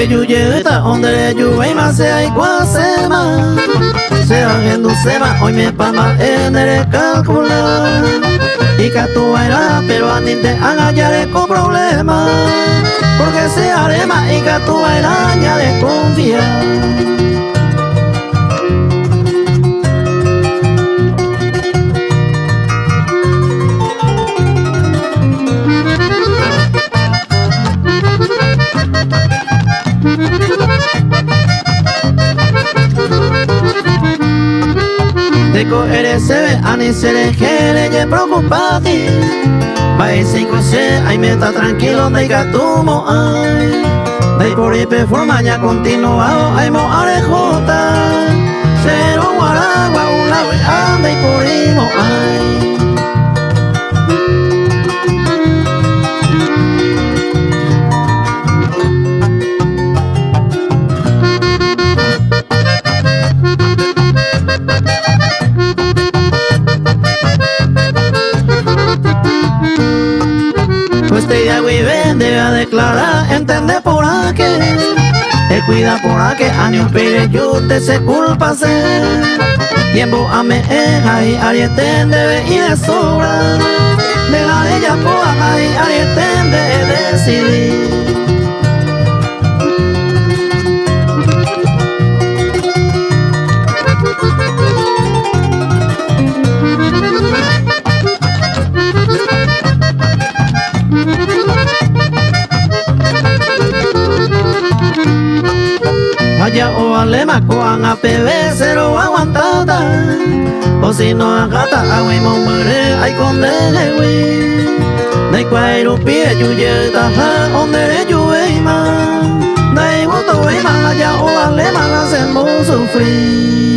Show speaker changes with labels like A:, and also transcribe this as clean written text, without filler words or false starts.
A: que yuyeta onde yuve más se hay cuasema se haciendo sema hoy me pama en el calcular y que tú bailas pero a ti te agallaré con problemas porque se arema y que tú bailas ya desconfía. Teco eres sebe, ani sere jere ye preocupati. Bai cinco se, ay me está tranquilo de gatumo ay. Dai por ahí performa ya continuado, ay mo arejota. Cero guaragua un lado anda y por ahí mo ay. Este día vive debe declarar, entender por aquí. Te cuida por aquí, años pide yo te se culpa ser. Tiempo a me ahí arieten debe ir de sobra. De la de ella por ahí arieten debe decidir. Vaya o alema coan a pb cero aguantada o si no agata agui mo mure ay con dewi dai cuairo pie yuyeta ha onde yueima dai woto weima vaya o alema la hacemos sufrir.